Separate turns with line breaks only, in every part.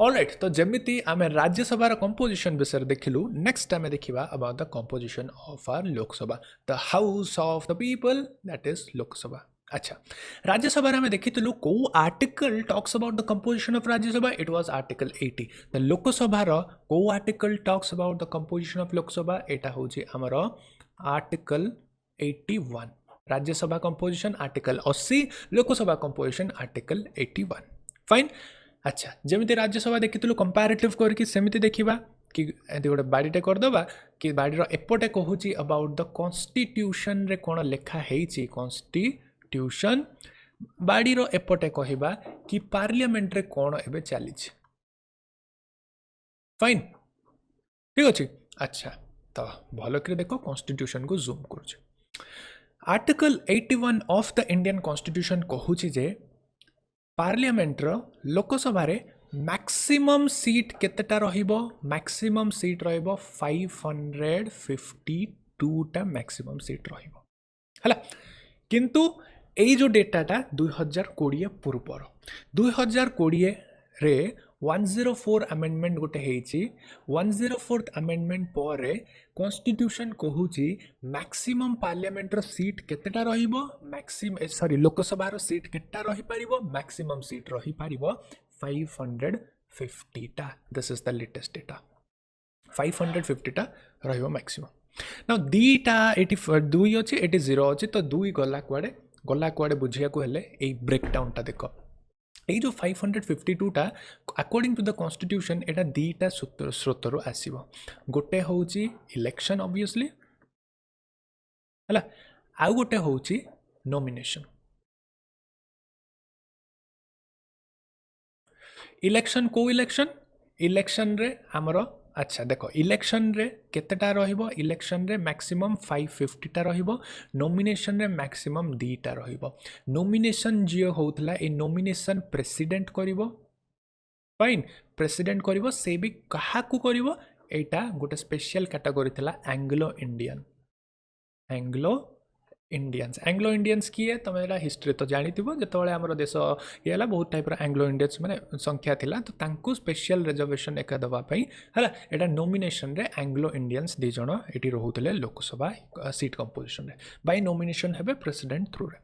Alright तो जमिति आम Rajya Sabha composition विषय देखिलु नेक्स्ट आम देखा about the composition of our Lok Sabha the house of the people that is Lok Sabha. अच्छा राज्यसभा में देखी कौ article talks about the composition of Rajya Sabha it was article 80 the Lok Sabha कौ article talks about the composition of Lok Sabha एटा होची हमर article 81 Rajya Sabha composition article 80 Lok Sabha composition article 81 fine. अच्छा जमी राज्यसभा देखी कंपैरेटिव करके सेमती देखा कि गोटे बाड़ीटे करदे कि बाड़ीर एपटे कहूँ अबाउट द कॉन्स्टिट्यूशन रे कौन लिखाई कॉन्स्टिट्यूशन बाड़ीर एपटे कहवा कि पार्लियामेंट रे कौन एबे चली फाइन ठीक अच्छे। अच्छा तो भल कर देख कॉन्स्टिट्यूशन को जूम कर article 81 of the Indian constitution कहूँ जे पार्लियामेंट लोकसभा रे मैक्सिमम सीट केतेटा रहिबो मैक्सिमम सीट रहिबो 552 टा मैक्सिमम सीट रहिबो हला किंतु एई जो डेटाटा 2020 पूर्वर 2020 रे 104 अमेंडमेंट गोटे हेछि 104th अमेंडमेंट पर कॉन्स्टिट्यूशन कहूची मैक्सिमम पार्लियामेंट रो सीट केतेटा रहिबो मैक्सिमम सॉरी लोकसभा रो सीट केतेटा रहि परिबो मैक्सिमम सीट रहि परिबो 550 टा this is the latest data 550 टा रहिबो मैक्सिमम नाउ दीटा 82 अछि 80 अछि तो 2 गला कुआडे बुझिया को हेले ए ब्रेकडाउन टा देखो ये जो 552 टा अकॉर्डिंग टू द कॉन्स्टिट्यूशन एटा दीटा स्रोतरु आसीबो गोटे होउची इलेक्शन ऑब्वियसली हला आउ गोटे होउची नॉमिनेशन इलेक्शन को इलेक्शन रे हमरो अच्छा देखो इलेक्शन रे केतेटा रहिबो इलेक्शन रे मैक्सिमम 550 टा रहिबो नॉमिनेशन रे मैक्सिमम 2 टा रहिबो नॉमिनेशन जियो होतला ए नॉमिनेशन प्रेसिडेंट करिवो फाइन प्रेसिडेंट करिवो से भी कहा को करिवो एटा गोटे स्पेशल कैटेगरी थिला एंग्लो इंडियंस किए तुम एला हिस्ट्री तो जानी जिते आम देश ये बहुत टाइप एंग्लो इंडियंस माने संख्या थिला तो तांको स्पेशल रिजर्वेशन एका दवाई है एटा नॉमिनेशन रे एंग्लो इंडियंस दी जण एटी रहउतले लोकसभा सीट कंपोजिशन रे बाय नॉमिनेशन हेबे प्रेसिडेंट थ्रू रे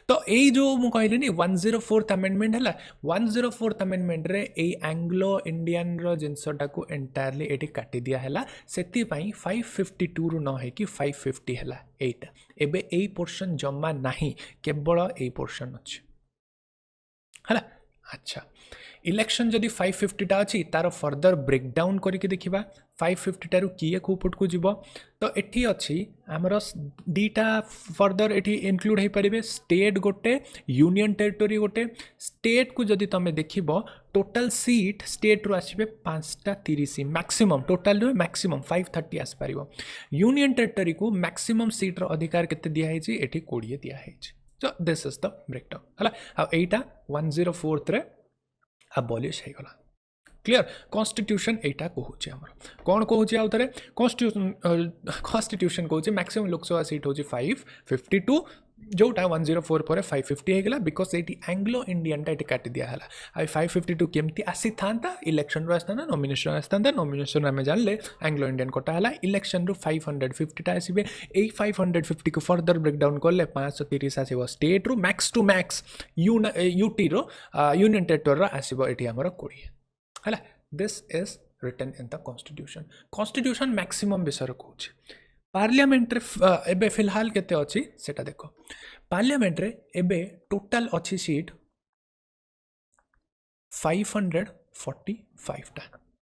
तो एई जो मु कहली नि 104th अमेंडमेंट है 104th अमेंडमेंट रे एई एंग्लो इंडियन रो जिंसटा को एंटायरली एटी काटी दिया हैला सेति पई 552 रु न है कि 550 हैला एटा एबे एई पोर्शन जमा नहीं केवल ए पोर्शन अच्छे है। अच्छा इलेक्शन जदि 550 टा अच्छी तार फर्दर ब्रेकडाउन करके देखा 550 टारू किए को पट को जीव तो एठी अच्छी आमर दीटा फर्दर एठी इंक्लूड हो पारे स्टेट गोटे यूनियन टेरिटोरी गोटे स्टेट को जदि तुम देख टोटल सीट स्टेट रू आसबे 530 मैक्सिमम टोटल मैक्सिमम 530 आसपार यूनियन टेरिटोरी को मैक्सिमम सीट रो अधिकार केते दिया है एठी 20 दिया है so this is the breakdown है आ एटा 104th रे अबॉलिश हो गला क्लियर कॉन्स्टिट्यूशन एटा कहूचे हमर कौन कहूचे आउ थरे कॉन्स्टिट्यूशन कहूचे मैक्सिमम लोकसभा सीट होची 552 जोटा 104 पर 550 हो गला बिकॉज एटी एंग्लो इंडियन टा काटी दिया हला आ 552 केमती आसी थांता इलेक्शन रो आस्ताना नॉमिनेशन आस्ताना नॉमिनेशन में जानले एंग्लो इंडियन कोटा हला इलेक्शन रो 550 टा आसीबे ए 550 को फर्दर ब्रेकडाउन करले 530 आसीबो स्टेट रो मैक्स टू मैक्स यूटी रो यूनियन टेरिटोरी रो आसीबो एटी हमर 20 हला this is written in the constitution maximum विषय कहूँ पार्लियामेंट एबे फिलहाल केते अच्छी सेटा देखो पार्लियामेंट रे एबे टोटल अच्छी सीट 545 टा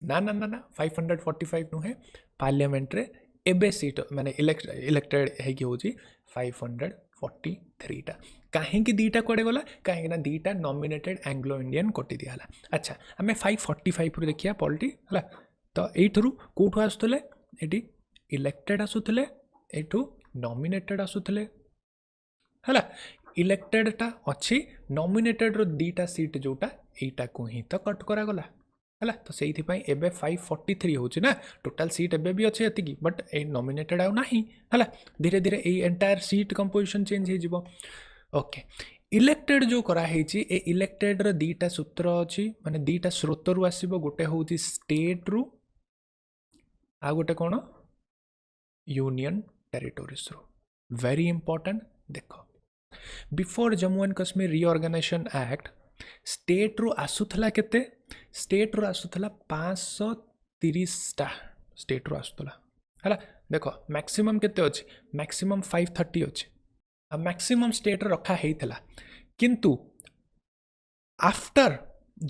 ना ना ना ना 545 नुहे पार्लियामेंट रे एबे सीट माने इलेक्टेड है कि होची 543 टा कहीं दीटा कड़े गला कहीं दीटा नॉमिनेटेड एंग्लो इंडियन कटि दिया हला। अच्छा आम 545 देखिया पॉलिटी है तो यू कौटू आसुले ये इलेक्टेड आसुले एठू नॉमिनेटेड आसुले है इलेक्टेड टा अच्छी नॉमिनेटेड रो दीटा सीट जोटा एटा को ही तो कट करा गला है तो से एबे 543 होची ना टोटल सीट एबे भी अच्छे एतिकी बट ए नॉमिनेटेड आउ नाही है धीरे धीरे ए एंटायर सीट कंपोजिशन चेंज हो जिवो ओके इलेक्टेड जो कराई ए इलेक्टेड रो दीटा सूत्र अच्छी माने दीटा स्रोत रु आसीबो गोटे होउची स्टेट रु आ गोटे कोन यूनियन टेरिटोरीज रु वेरी इंपोर्टेंट देखो before Jammu and Kashmir reorganisation act state रु आसुथला केते स्टेट रु आसुथला 530 टा स्टेट रु आसुथला हला देखो मैक्सिमम केते अछि मैक्सिमम 530 अछि आ मैक्सिमम स्टेट रखा हेइथला किंतु after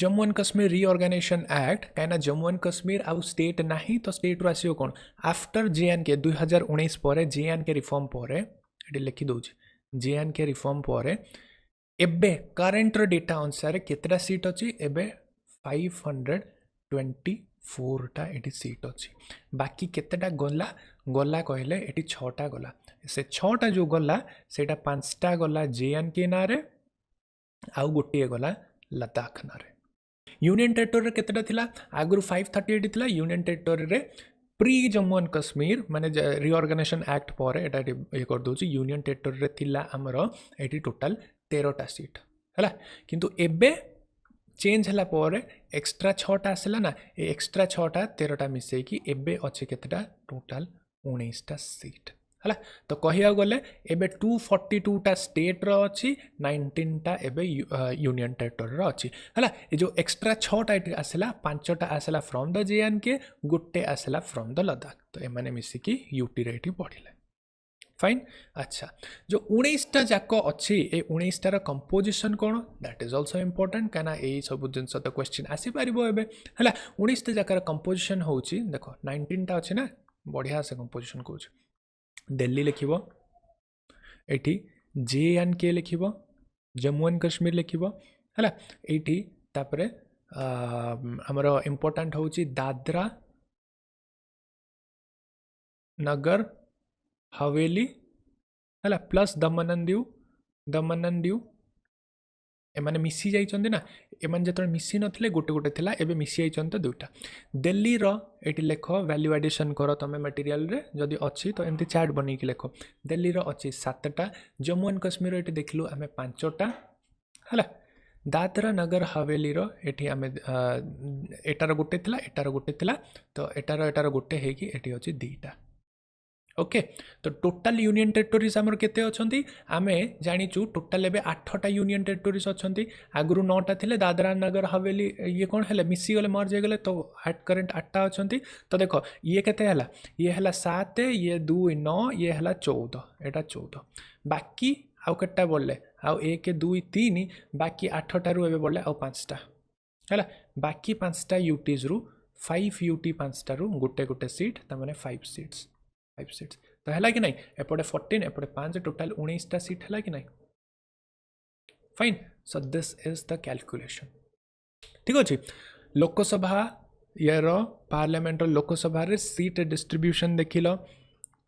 Jammu and Kashmir reorganisation act कहीं जम्मू एंड कश्मीर आउ स्टेट नहीं तो स्टेट रु आसीओ कोन आफ्टर जेएनके 2019 पर जेएनके रिफॉर्म पर एटी लिखि दोछि जेएनके रिफॉर्म पर एबे करंट डेटा अनुसार केतरा सीट अछि एबे 524 टा एटी सीट अछि बाकी केतेटा गला गला कहले एटी 6 टा गला से 6 टा जो गला सेटा 5 टा गला जेएनके नारे आउ गोटे गला लद्दाख नारे यूनियन टेरिटोरी केतेटा थिला आगुरु 538 थिला यूनियन टेरिटोरी रे प्री जम्मू एंड कश्मीर माने रिऑर्गेनाइजेशन एक्ट पर एटा ये कर दोछि यूनियन टेरिटोरी रे थिला हमरो एटी टोटल 13 टा सीट हला किंतु एबे चेंज हला पर एक्स्ट्रा 6 टा आसला ना ए एक्स्ट्रा 6 टा 13 टा मिसै कि एबे अछि केतेटा टोटल 19 टा सीट हला तो कहिया गले एबे 242 टा स्टेट रो अछि 19 टा एबे यूनियन टेरिटोरी रो अछि हला ए जो एक्स्ट्रा 6 टा आसला 5 टा आसला फ्रॉम द जेएनके गुट्टे आसला फ्रॉम द लद्दाख तो ए माने मिसी कि यूटी रेटी बढ़िले फाइन अच्छा जो 19 टा जाक अछि ए 19 टा रो कंपोजिशन कोन दैट इज आल्सो इंपोर्टेंट काना ए सब जिंस तो क्वेश्चन आसी परिबो एबे हला 19 टा जाक रो कंपोजिशन होउची देखो 19 टा अछि ना बढ़िया से कंपोजिशन कोछ दिल्ली लिखिबो एठी जेएनके लिखिबो जम्मू एंड कश्मीर लिखिबो हला एठी तापरे हमरो इंपोर्टेंट होउची दादरा नगर हवेली हला प्लस दमन एंड दीव एमाने मिसी जाइचंदी ना एमान जतन मिसी नथले गोटे गोटे थिला एबे मिसी आइचंत दुटा दिल्ली रो एटी लेखो वैल्यू एडिशन करो तमे मटेरियल रे जदी अछि तो एमती चार्ट बनै कि लेखो दिल्ली रो अछि 7 टा जम्मू एंड कश्मीर एटी देखलु हमें 5 टा हला दादरा नगर हवेली रो एटी हमें एटार गोटे थिला तो एटार गोटे हे कि एटी अछि दुटा ओके तो टोटल यूनियन टेरिटोरीज आमर केते अछंती आमे जानिचु टोटल एबे 8 टा यूनियन टेरिटोरीज अछंती आगुरु 9 टा थिले दादरा नगर हवेली ये कोन हेले मिसी गले मर्ज हे गले तो एट करंट 8 टा अछंती तो देखो ये केते हला ये हला 7 ये 2 9 ये हला 14 एटा 14 बाकी आउ केटा बोलले आउ 1 2 3 बाकी 8 टा रु एबे बोलले आउ 5 टा हला बाकी 5 टा यूटीज रु 5 यूटी 5 टा रु गोटे गोटे सीट त माने 5 सीट्स 5 सीट्स तो है कि नहीं एपटे 14 एपटे 5 टोटल 19 टा सीट है कि नहीं fine so this is the calculation ठीक अच्छे लोकसभा यार पार्लियामेंट लोकसभा रे सीट डिस्ट्रीब्यूशन देखिल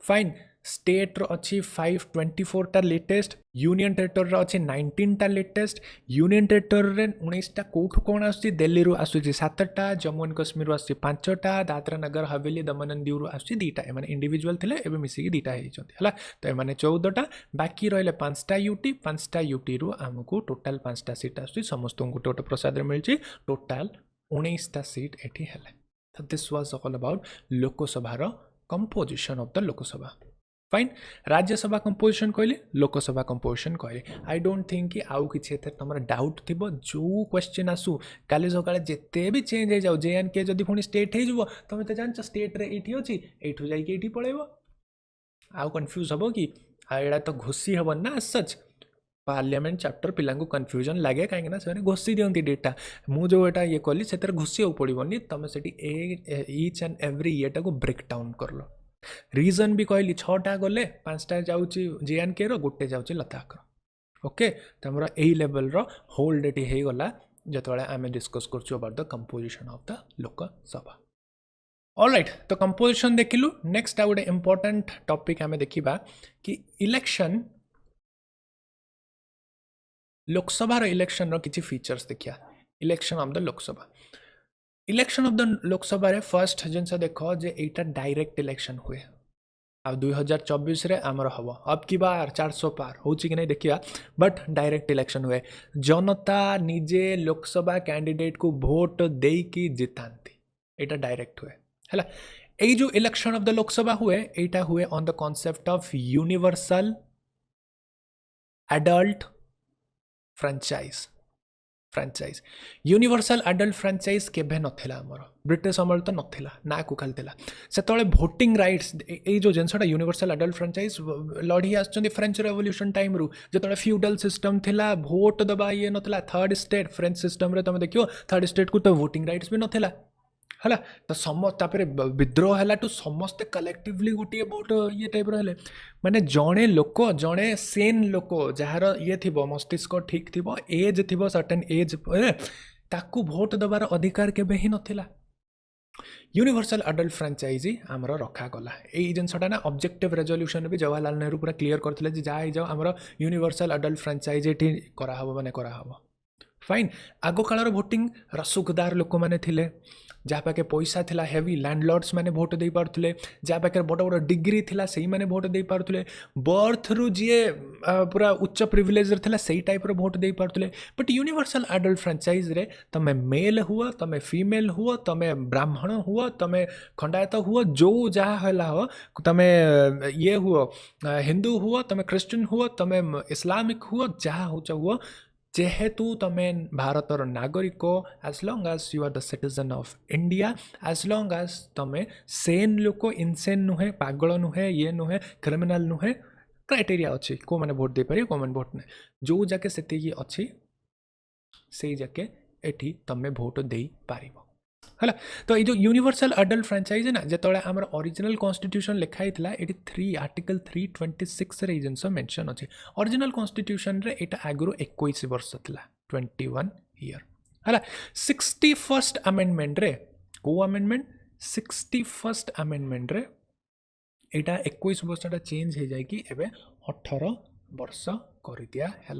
फाइन स्टेट रो अच्छी 524 टा लेटेस्ट यूनियन टेरिटोरी रो अच्छी 19 टा लेटेस्ट यूनियन टेरिटोरी रे 19 टा कोठु कोन आसी दिल्ली रो आसी 7 टा जम्मू एंड कश्मीर रो आसी 5 टा दादरा नगर हवेली दमन एंड दीव रो आसी 2 टा माने इंडिविजुअल थिले एबे मिसी कि 2 टा हे छथि हला तो माने 14 टा बाकी रहले 5 टा यूटी रो हमकु टोटल 5 टा सीट आसी समस्त गोटे गोटे प्रसाद रे मिलची टोटल 19 टा सीट एठी हले तो this was all about Lok Sabha रो composition of the Lok Sabha fine Rajya Sabha composition कहले लोकसभा कंपोजिशन कहले आई डोंट थिंक कि आउ किछि एते तमर डाउट थिबो जो क्वेश्चन आसु काले सकाळे जेते भी चेंज हे जाउ जेएनके जदी पुनी स्टेट हे जबो तमे त जानछ स्टेट रे एठी अछि एठु जाई के एठी पळेबो आउ कंफ्यूज हबो कि एडा तो घोसी हबन ना सच पार्लियामेंट चैप्टर पिलांगु कंफ्यूजन लागे काहे ना से घोसी दियंती डेटा मु जो एटा ये कहली सेतर घोसी पड़ोनी तुम से ईच एंड एवरी येटा को ब्रेक डाउन करलो रीजन भी कहली 6टा गले 5टा जाउची जेएनके रो गोटे जाउची लद्दाख रो ओके तमरा एही लेवल रो होल्ड एटी हे गला जतवाले आमे डिस्कस करछु about the composition of the Lok Sabha alright तो कंपोजिशन देखिलु नेक्स्ट आ गोटे इंपोर्टेंट टॉपिक आमे देखिबा कि इलेक्शन लोकसभा रो इलेक्शन रो किछि फीचर्स देखिया election of the Lok Sabha election of the Lok Sabha रे फर्स्ट जिनसे देखो जे एटा डायरेक्ट इलेक्शन हुए आ 2024 रे आमर हम अब की बार 400 पार हो कि नहीं देखिया बट डायरेक्ट इलेक्शन हुए जनता निजे लोकसभा कैंडिडेट को भोट देकी जिताती एटा डायरेक्ट हुए है ये जो इलेक्शन ऑफ द लोकसभा हुए एटा हुए on the concept of universal adult franchise franchise universal adult franchise केभे नथिला हमर ब्रिटिश अमल तो नथिला ना को खालथिला सेतळे भोटिंग राइट्स ए जो जिनसटा यूनिवर्सल एडल्ट फ्रांचाइज लड़ी आछन फ्रेंच रेवोल्यूशन टाइम रु जेतळे फ्यूडल सिस्टम थिला भोट दबा ये नथिला थर्ड स्टेट फ्रेंच सिस्टम रे तमे देखियो थर्ड स्टेट को तो वोटिंग राइट्स भी नथिला है तो समस्त विद्रोह है टू समस्ते कलेक्टिवली गोटे भोट ये टाइप रहे माने जड़े लोक जड़े सेन लोक जार ये थी मस्तिष्क ठीक थी एज थी सर्टेन एज ताकू भोट दबार अधिकार केबे ही नथिला यूनिवर्सल एडल्ट फ्रांचाइजी आमर रखागला यही जिनसा ना ऑब्जेक्टिव रेजोल्यूशन भी जवाहरलाल नेहरू पूरा क्लियर करते जहाँ ही जाओ आमर यूनिवर्सल एडल्ट फ्रांचाइज ये कराहब माने कराहब फाइन आग कालर भोटिंग रसुकदार लोक मैंने थिले जहाँ पाखे पैसा थिला हेवी लैंडलॉर्ड्स मैंने भोट दे पारुले जहाँ पाखे बड़ बड़ डिग्री थिला सही मैंने भोट दे पारुले बर्थ रु जी पूरा उच्च प्रिविलेज थिला सही टाइप रो भोट दे पारुले बट यूनिवर्सल एडल्ट फ्रांचाइज रे तमे मेल हुआ तमे फीमेल हुआ तमे ब्राह्मण हुआ तमे खंडायत हुआ जो जहाँ है हो तमे ये हुआ हिंदू हुआ तमे क्रिश्चियन हुआ तमे इस्लामिक हुआ जहाँ हुआ जेहेतु तमे भारतर नागरिक as long as you are the citizen of India as long as तमे सेन लोक इनसेन नुहे पागल नुहे ये नुहे क्रिमिनाल नुहे क्राइटेरिया अच्छी को मैंने भोट दे पारे को मैंने भोट नहीं जो जाके से अच्छी से जाके एठी तमे भोट दे पारिबो है तो ये जो यूनिवर्सल एडल्ट फ्रांचाइज है ना जो आम ओरिजिनल कॉन्स्टिट्यूशन लिखाई ये 3 आर्टिकल 326 रे जिनस मेंशन अच्छे ओरिजिनल कॉन्स्टिट्यूशन रे एटा आगुरु 21 वर्ष था 21 ईयर है 61st अमेंडमेंट रे को अमेंडमेंट 61st अमेंडमेंट रे एटा 21 वर्षटा चेंज हो जाए कि एबे 18 वर्ष कर दिया है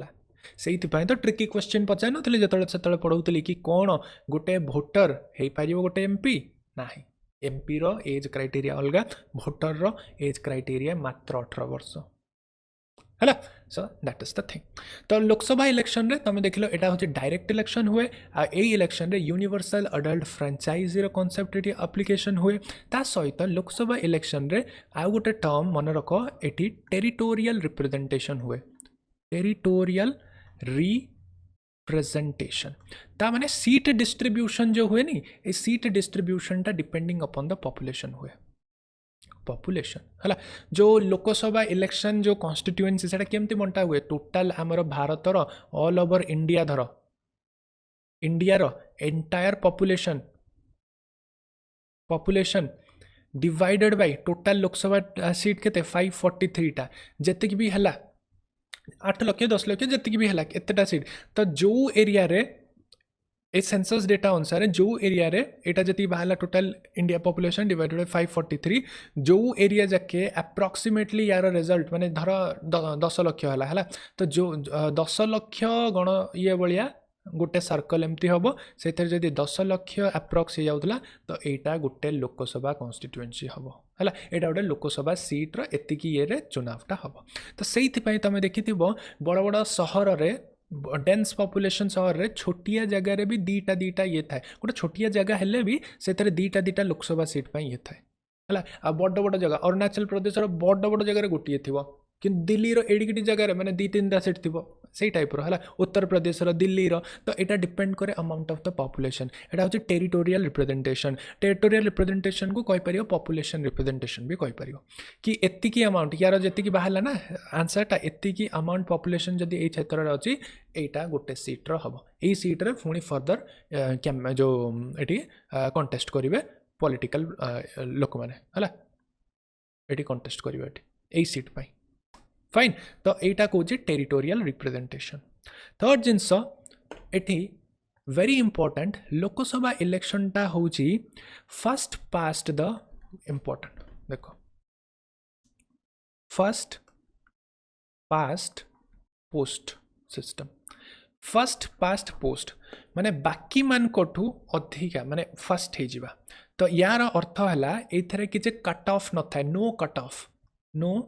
से तो ट्रिकी क्वेश्चन पचार नी जो पढ़ाऊली कि कौन गोटे भोटर हो पार गोटे एमपी ना एमपी रो एज क्राइटेरिया अलग भोटर रो एज क्राइटेरिया मात्र 18 वर्ष है so that is the thing तो लोकसभा इलेक्शन रे तुम देख लो यहाँ हूँ डायरेक्ट इलेक्शन हुए यही इलेक्शन रे universal adult franchise application application हुए ता सहित लोकसभा इलेक्शन रे आउ गोटे टर्म मन रख ये टेरिटोरियल रिप्रेजेंटेशन हुए टेरिटोरियल रिप्रेजेंटेशन ता माने सीट डिस्ट्रीब्यूशन जो हुए नी ये सीट डिस्ट्रीब्यूशन टा डिपेंडिंग अपॉन द पॉपुलेशन हुए पॉपुलेशन है जो लोकसभा इलेक्शन जो कॉन्स्टिट्यूएंसी से केमती बंटा हुए टोटाल आमर भारतर ऑल ओवर इंडिया धर इंडिया रो entire population divided by total Lok Sabha seat केते 543 टा जति भी हला 8 लाख 10 लाख जी भी है एतटा सीट तो जो एरिया रे ए सेंसस डेटा अनुसार जो एरिया रे एटा जति बाहला total India population divided by 543 जो एरिया जाके अप्रोक्सीमेटली यार रिजल्ट माने धर 10 लाख है तो जो 10 लाख गण ये भाया गोटे सर्कल एमती हम से जदि 10 लाख अप्रोक्स हो जाऊला तो यहाँ गोटे लोकसभा कॉन्स्टिट्यूएंसी हम है यहाँ गोटे लोकसभा सीट्र एतिकी ये चुनावटा हम तो से तुम देखि बड़ बड़ सहर रे डेन्स पॉपुलेशन सहर रे छोटिया जगह भी दीटा ये थाए गोटे छोटिया जगह हेले भी से दीटा लोकसभा सीट ये थाए है आ बड़ बड़ जगह अरुणाचल प्रदेश बड़ बड़ जगह गोटे थी कि दिल्ली रो एडिकिटी जगह मैंने 2-3टा सीट थी से टाइप रो है उत्तर प्रदेश दिल्ली रो तो यहाँ डिपेंड करे अमाउंट ऑफ द पॉपुलेशन यहाँ हूँ टेरिटोरियल रिप्रेजेंटेशन को कहीपर पॉपुलेशन रिप्रेजेंटेशन भी कहीपर कि एतिकी अमाउंट यार जी बाहर ना आंसरटा एतिकी अमाउंट पॉपुलेशन जदि ये क्षेत्र में अच्छी यहाँ गोटे सीट्र हम यही सीट्रे पुणी फर्दर जो ये कंटेस्ट करेंगे पॉलिटिकल लोक मैंने है ये कंटेस्ट करेंगे यही सीट पाई फाइन तो यहाँ कौन टेरिटोरियल रिप्रेजेंटेशन थर्ड जिनस एटी वेरी इंपोर्टेंट लोकसभा इलेक्शन टा हूँ फर्स्ट पास्ट द इम्पोर्टेंट देखो first past post system first past post माने बाकी मान कोठू अधिका माने फर्स्ट हो जावा तो यार अर्थ है ये किसी कट ऑफ न थाए no cut off no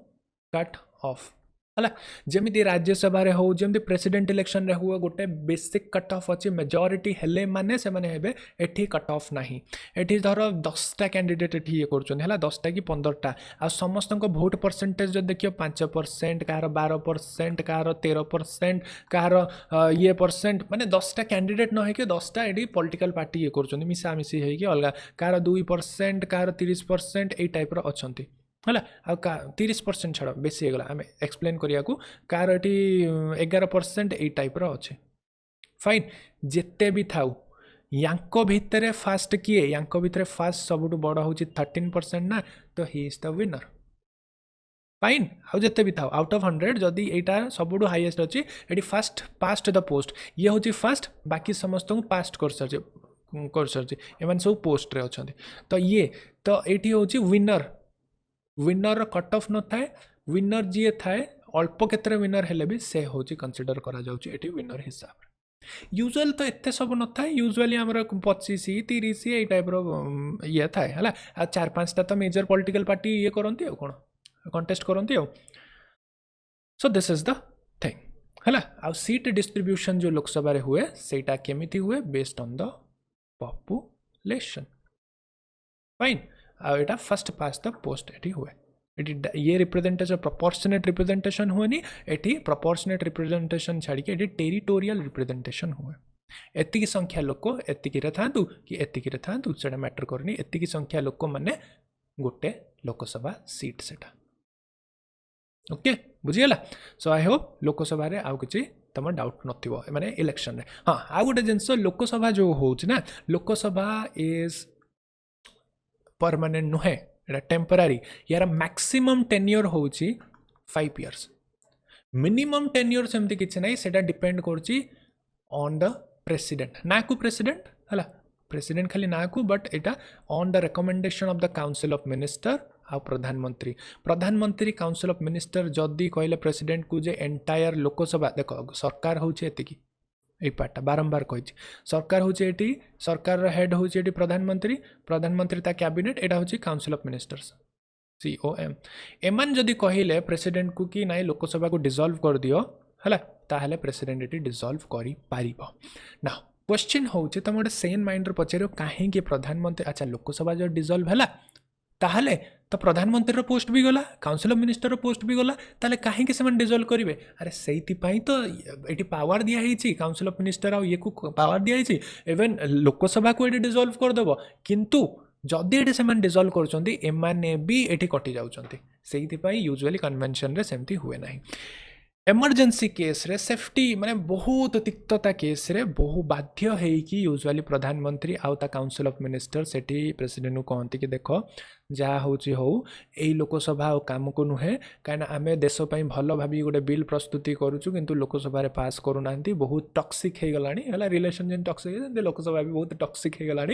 cut off है जमी राज्यसभा हो जमी प्रेसिडेंट इलेक्शन रे हुए गोटे बेसिक कट ऑफ अच्छी मेजॉरिटी हेले माने से माने हेबे एठी कट ऑफ नहीं एठी धर 10टा कैंडिडेट एठी ये करछन हला 10टा कि 15टा आ समस्त को वोट परसेंटेज जो देखियो 5% कार 12% कार 13% कार ये परसेंट माने 10टा कैंडिडेट न है कि 10टा एडी पॉलिटिकल पार्टी ये करछन मिसा मिसी है कि अलगा कार 2% कार 30% ए टाइप रो अछंती है आ 30% छाड़ बेसी होगा आम एक्सप्लेन करिया कार ये 11% यही टाइप अच्छे फाइन जिते भी थाउ यांको भितर फास्ट किए यांको भितर फास्ट सबुठ बड़ हूँ 13% ना तो he is the winner fine आउ जिते भी था आउट ऑफ 100 जदि यहाँ सबुठ हाईएस्ट अच्छी ये फास्ट पास्ट द पोस्ट ये हूँ फास्ट बाकी समस्त को पास्ट कर सारी एम सब पोस्ट रे अच्छा तो ये तो ये हूँ विनर विनर कट ऑफ न थाए विनर जी थाए अल्प केतरे विनर हेले भी से होची कंसीडर करा जाउची एठी विनर हिसाब यूजुअल तो एते सब न थाए यूजुअली हमर 25 30 ए टाइप रो ये थाए हला आ 4-5टा तो मेजर पॉलिटिकल पार्टी ये करंती आ कोन कंटेस्ट करंती आ so this is the thing हला आ सीट डिस्ट्रीब्यूशन जो लोकसभा रे हुए सेटा केमिति हुए based on the population fine आटा फर्स्ट पास द पोस्ट एटी हुए ये रिप्रेजेंटेशन प्रोपोर्शनेट रिप्रेजेंटेशन हुए एटी प्रोपोर्शनेट रिप्रेजेंटेशन छाड़ी एटी टेरिटोरियल रिप्रेजेंटेशन हुए एतिकी संख्या लोक एतिकी थांतु कि एतिकी थांतु सेटा मैटर करनी एतिकी संख्या लोक माने गोटे लोकसभा सीट सेटा ओके बुझीगला सो आई होप लोकसभा रे आउ किछि तुम डाउट नथिबो माने इलेक्शन रे हाँ आ गोटे जिनस लोकसभा जो होउछि ना लोकसभा इज परमानेंट नुहे एटा टेम्परारी यार मैक्सिमम टेन्योर होउची 5 इयर्स मिनिमम टेन्योर सेमती किछि नै सेटा डिपेंड करची ऑन द प्रेसिडेंट ना को प्रेसिडेंट हला प्रेसिडेंट खाली ना को बट एटा on the recommendation of the council of minister आ प्रधानमंत्री काउंसिल ऑफ मिनिस्टर जदी कहले प्रेसिडेंट को जे एंटायर लोकसभा देखो सरकार होउची एतिकी ये पार्टा बारंबार कही सरकार हूँ ये सरकार हेड हूँ ये प्रधानमंत्री ता कैबिनेट यहाँ हूँ काउंसिल ऑफ मिनिस्टर्स COM एमान जदि कहले प्रेसिडेंट को कि नाई लोकसभा को डिसॉल्व कर दियो है ताहले प्रेसिडेंट ये डिसॉल्व करि पारिबो ना क्वेश्चन हूँ तुम गोटे सेन माइंड पचार कहीं प्रधानमंत्री अच्छा लोकसभा जो डिसॉल्व है ताहले तो प्रधानमंत्री पोस्ट भी गला काउंसिल ऑफ मिनिस्टर पोस्ट भी गला ताले कहीं से डिसॉल्व करेंगे अरे से तो ये पावर दिखाई काउंसिल ऑफ मिनिस्टर ये पावर दिखाई इवेन लोकसभा को ये डिसॉल्व करदेव किंतु जदि ये से डिसॉल्व कर भी ये कटि जाती यूजुअली कन्वेंशन रे सेमती हुए ना एमरजेंसी केस रे सेफ्टी माने बहुत तिक्तता केस रे बहु बाध्य है कि यूजुअली प्रधानमंत्री आउता काउंसिल ऑफ मिनिस्टर सेठी प्रेसिडेंट को कहती कि देख जहाँ हूँ यही लोकसभा काम को नुहे कहीं आम देश भल भावी गोटे बिल प्रस्तुति करुचु किंतु लोकसभा पास करूना बहुत टक्सिक हो गला है रिलेशन जेन टक्सिक लोकसभा भी बहुत टक्सिक हो गला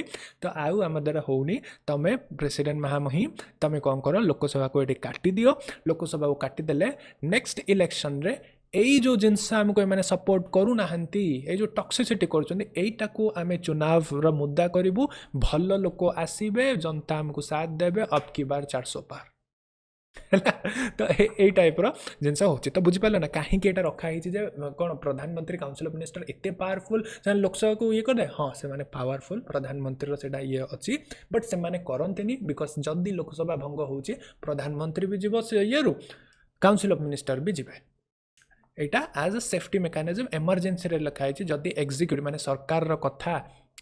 तो आउ आम द्वारा होनी तुम प्रेसिडेंट महामही तुम कौन कर लोकसभा को ये काटी दियो लोकसभा को काटिदेले नेक्स्ट इलेक्शन रे यही जो जिनस आमको मैंने सपोर्ट करूना ये जो टक्सिसिटी करटा को आम चुनाव मुद्दा करूँ भल लोक आसबे जनता आमको साथ देवे अब की बार 400 पार तो यही टाइप जिनस हो तो बुझीपारे ना कहीं रखाई कौन प्रधानमंत्री काउंसिल ऑफ मिनिस्टर एत पावरफुल से लोकसभा को ये करदे हाँ से माने पावरफुल प्रधानमंत्री से ये अच्छी बट से माने करंतेनी बिकॉज जदि लोकसभा भंग हो प्रधानमंत्री भी जीव से ये काउंसिल ऑफ मिनिस्टर भी जीवे यहाँ as a safety mechanism emergency लिखाई जदि एग्जीक्यूटिव माने सरकार कथा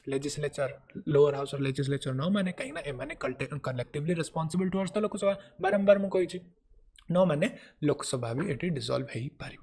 legislature lower house of legislature न माने कहीं एमाने collectively responsible towards the Lok Sabha बारंबार मुझे न माने लोकसभा भी ये डिसॉल्व हो पार।